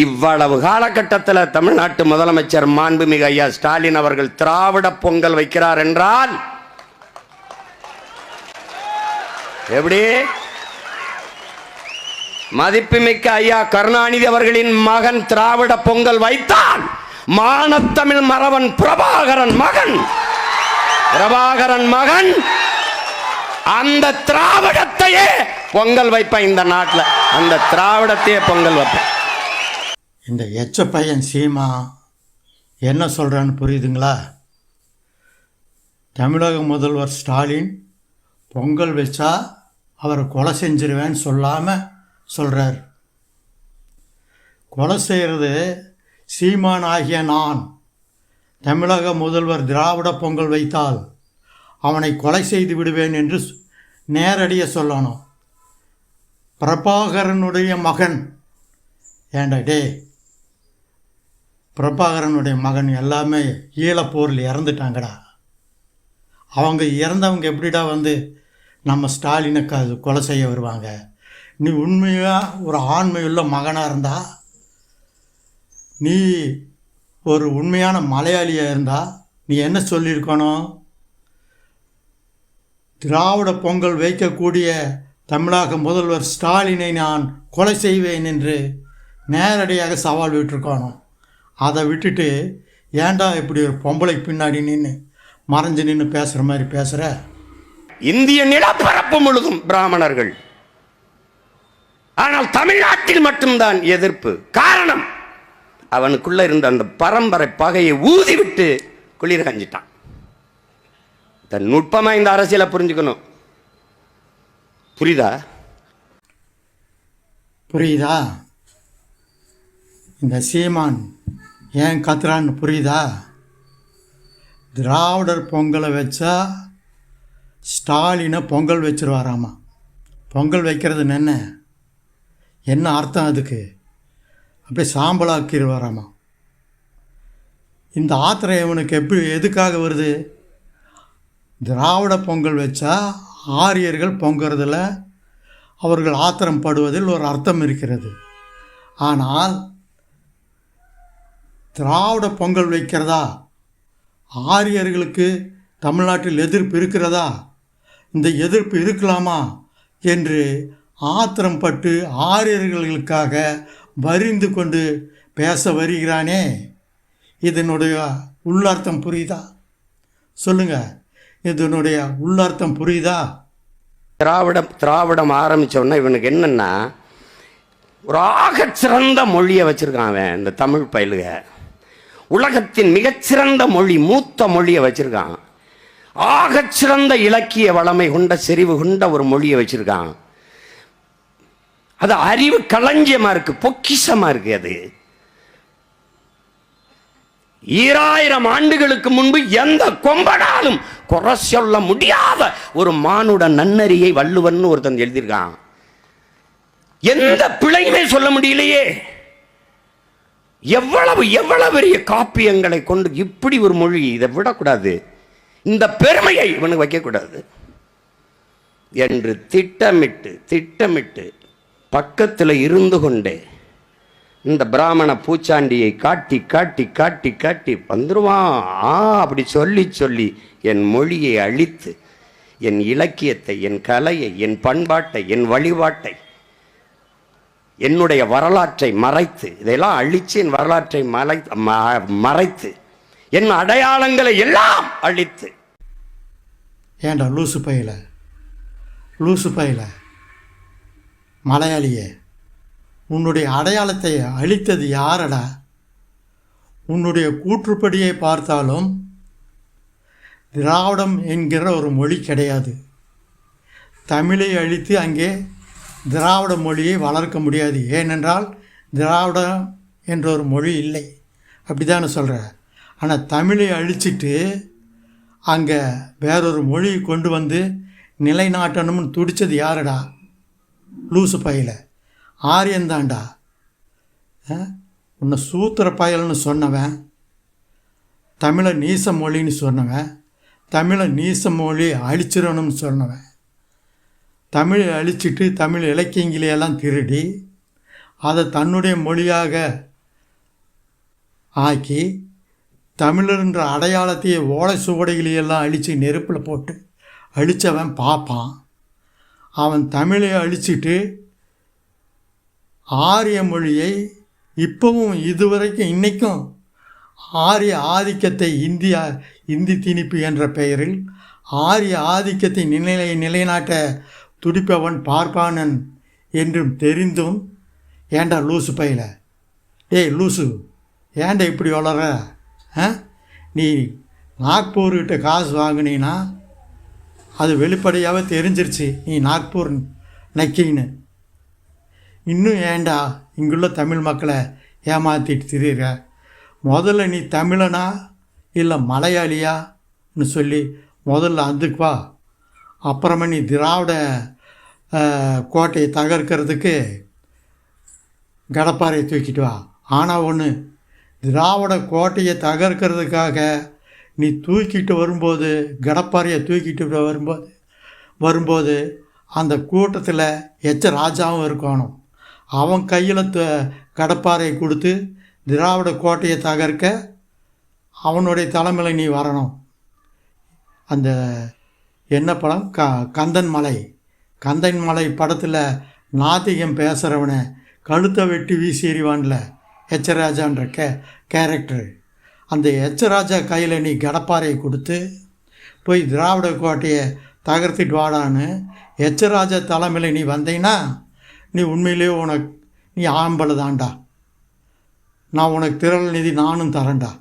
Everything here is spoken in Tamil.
இவ்வளவு காலகட்டத்தில் தமிழ்நாட்டு முதலமைச்சர் மாண்புமிகு ஐயா ஸ்டாலின் அவர்கள் திராவிட பொங்கல் வைக்கிறார் என்றால் எப்படி? மதிப்புமிக்க ஐயா கருணாநிதி அவர்களின் மகன் திராவிட பொங்கல் வைத்தால் மானத்தமிழ் மறவன் பிரபாகரன் மகன் அந்த திராவிடத்தையே பொங்கல் வைப்பேன். இந்த நாட்டில் அந்த திராவிடத்தையே பொங்கல் வைப்பேன். இந்த எச்ச பையன் சீமா என்ன சொல்கிறான்னு புரியுதுங்களா? தமிழக முதல்வர் ஸ்டாலின் பொங்கல் வச்சா அவரை கொலை செஞ்சிருவேன்னு சொல்லாமல் சொல்கிறார். கொலை செய்கிறது சீமான் ஆகிய நான். தமிழக முதல்வர் திராவிட பொங்கல் வைத்தால் அவனை கொலை செய்து விடுவேன் என்று நேரடியாக சொல்லணும். பிரபாகரனுடைய மகன், ஏண்டா டே, பிரபாகரனுடைய மகன் எல்லாமே ஈழப்போரில் இறந்துட்டாங்கடா. அவங்க இறந்தவங்க எப்படிடா வந்து நம்ம ஸ்டாலினுக்கு அது கொலை செய்ய வருவாங்க? நீ உண்மையாக ஒரு ஆண்மையுள்ள மகனாக இருந்தா, நீ ஒரு உண்மையான மலையாளியாக இருந்தால் நீ என்ன சொல்லியிருக்கணும்? திராவிட பொங்கல் வைக்கக்கூடிய தமிழக முதல்வர் ஸ்டாலினை நான் கொலை செய்வேன் என்று நேரடியாக சவால் விட்டுருக்கணும். அதை விட்டுட்டு ஏன்டா இப்படி ஒரு பொம்பளை பின்னாடி மறைஞ்சு நின்று பேசுகிற மாதிரி பேசுகிற? இந்திய நிலப்பரப்பு முழுதும் பிராமணர்கள், ஆனால் தமிழ்நாட்டில் மட்டும்தான் எதிர்ப்பு. காரணம், அவனுக்குள்ள இருந்த அந்த பரம்பரை பகையை ஊதிவிட்டு குளிர் கஞ்சிட்டான். நுட்பமா இந்த அரசியலை புரிஞ்சுக்கணும். புரியுதா? இந்த சீமான் ஏன் கத்துறான்னு புரியுதா? திராவிடர் பொங்கலை வச்சா ஸ்டாலினை பொங்கல் வச்சிருவாராமா. பொங்கல் வைக்கிறது என்ன அர்த்தம்? அதுக்கு அப்படியே சாம்பலாக்கிடுவாராமா. இந்த ஆத்திரம் இவனுக்கு எதுக்காக வருது? திராவிட பொங்கல் வச்சா ஆரியர்கள் பொங்கிறதுல அவர்கள் ஆத்திரம் படுவதில் ஒரு அர்த்தம் இருக்கிறது. ஆனால் திராவிட பொங்கல் வைக்கிறதா ஆரியர்களுக்கு தமிழ்நாட்டில் எதிர்ப்பு இருக்கிறதா? இந்த எதிர்ப்பு இருக்கலாமா என்று ஆத்திரம் பட்டு ஆரியர்களுக்காக வரிந்து கொண்டு பேச வருகிறானே, இதனுடைய உள்ளார்த்தம் புரியுதா? சொல்லுங்கள், இதனுடைய உள்ளார்த்தம் புரியுதா? திராவிடம் ஆரம்பித்தோன்னா இவனுக்கு என்னென்னா, ஒரு ஆகச்சிறந்த மொழியை வச்சுருக்கான் அவன். இந்த தமிழ் பயிலுக உலகத்தின் மிகச்சிறந்த மொழி, மூத்த மொழியை வச்சுருக்கான். ஆகச்சிறந்த இலக்கிய வளமை கொண்ட செறிவு கொண்ட ஒரு மொழியை வச்சுருக்கான். அது அறிவு களஞ்சியமாக இருக்குது, பொக்கிஷமாக இருக்குது. அது 2000 ஆண்டுகளுக்கு முன்பு எந்த கொம்பனாலும் குறை சொல்ல முடியாத ஒரு மானுட நன்னறியை வள்ளுவன் ஒருத்தன் எழுதியிருக்கான். எந்த பிழையுமே சொல்ல முடியலையே. எவ்வளவு பெரிய காப்பியங்களை கொண்டு இப்படி ஒரு மொழி, இதை விடக்கூடாது, இந்த பெருமையை இவனுக்கு வைக்கக்கூடாது என்று திட்டமிட்டு பக்கத்தில் இருந்து கொண்டே இந்த பிராமண பூச்சாண்டியை காட்டி வந்துருவான். அப்படி சொல்லி என் மொழியை அழித்து, என் இலக்கியத்தை, என் கலையை, என் பண்பாட்டை, என் வழிபாட்டை, என்னுடைய வரலாற்றை மறைத்து, இதெல்லாம் அழித்து என் வரலாற்றை மறைத்து, என் அடையாளங்களை எல்லாம் அழித்து. ஏண்டா லூசு பையில மலையாளியே, உன்னுடைய அடையாளத்தை அழித்தது யாரடா? உன்னுடைய கூற்றுப்படியை பார்த்தாலும் திராவிடம் என்கிற ஒரு மொழி கிடையாது. தமிழை அழித்து அங்கே திராவிட மொழியை வளர்க்க முடியாது. ஏனென்றால் திராவிடம் என்ற ஒரு மொழி இல்லை. அப்படி தானே சொல்கிற? ஆனால் தமிழை அழிச்சிட்டு அங்கே வேறொரு மொழியை கொண்டு வந்து நிலைநாட்டணும்னு துடித்தது யாரடா? லூசு பையில ஆரியன்தாண்டா. உன்னை சூத்திர பயல்னு சொன்னவன், தமிழை நீச மொழின்னு சொன்னவன், தமிழை நீச மொழி அழிச்சிடணும்னு சொன்னவன், தமிழை அழிச்சிட்டு தமிழ் இலக்கியங்களையெல்லாம் திருடி அதை தன்னுடைய மொழியாக ஆக்கி தமிழர்ன்ற அடையாளத்தையே ஓலை சுவடைகளையெல்லாம் அழித்து நெருப்பில் போட்டு அழித்தவன் பார்ப்பான். அவன் தமிழை அழிச்சிட்டு ஆரிய மொழியை இப்போவும் இதுவரைக்கும் இன்றைக்கும் ஆரிய ஆதிக்கத்தை இந்தி திணிப்பு என்ற பெயரில் ஆரிய ஆதிக்கத்தை நிலைநாட்ட துடிப்பவன் பார்ப்பானன் என்றும் தெரிந்தும், ஏண்டா லூசு பையில, ஏய் லூசு ஏண்டா இப்படி வளர, நீ நாக்பூர்கிட்ட காசு வாங்கினீன்னா அது வெளிப்படையாகவே தெரிஞ்சிருச்சு நீ நாக்பூர் நக்கின்னு. இன்னும் ஏண்டா இங்குள்ள தமிழ் மக்களை ஏமாற்றிட்டு திரிகிற? முதல்ல நீ தமிழனா இல்லை மலையாளியான்னு சொல்லி முதல்ல அதுக்கு வா. அப்புறமா நீ திராவிட கோட்டையை தகர்க்கிறதுக்கு கடப்பாறையை தூக்கிட்டு வா. ஆனால் ஒன்று, திராவிட கோட்டையை தகர்க்கிறதுக்காக நீ தூக்கிட்டு வரும்போது, கடப்பாறையை தூக்கிட்டு வரும்போது அந்த கூட்டத்தில் எச்ச ராஜாவும் இருக்கணும். அவன் கையில் கடப்பாறையை கொடுத்து திராவிட கோட்டையை தகர்க்க அவனுடைய தலைமையில் நீ வரணும். அந்த என்ன படம், கந்தன் மலை படத்தில் நாத்திகம் பேசுகிறவனை கழுத்தை வெட்டி வீசி எறிவான்ல எச்சராஜான்ற கேரக்டர். அந்த எச்சராஜா கையில் நீ கடப்பாறையை கொடுத்து போய் திராவிட கோட்டையை தகர்த்திட்டு வாடான்னு எச்சராஜா தலைமையில் நீ வந்தீங்கன்னா நீ உண்மையிலேயே நீ ஆம்பளை தான்டா. நான் உனக்கு திரள் நிதி நானும் தரேன்டா.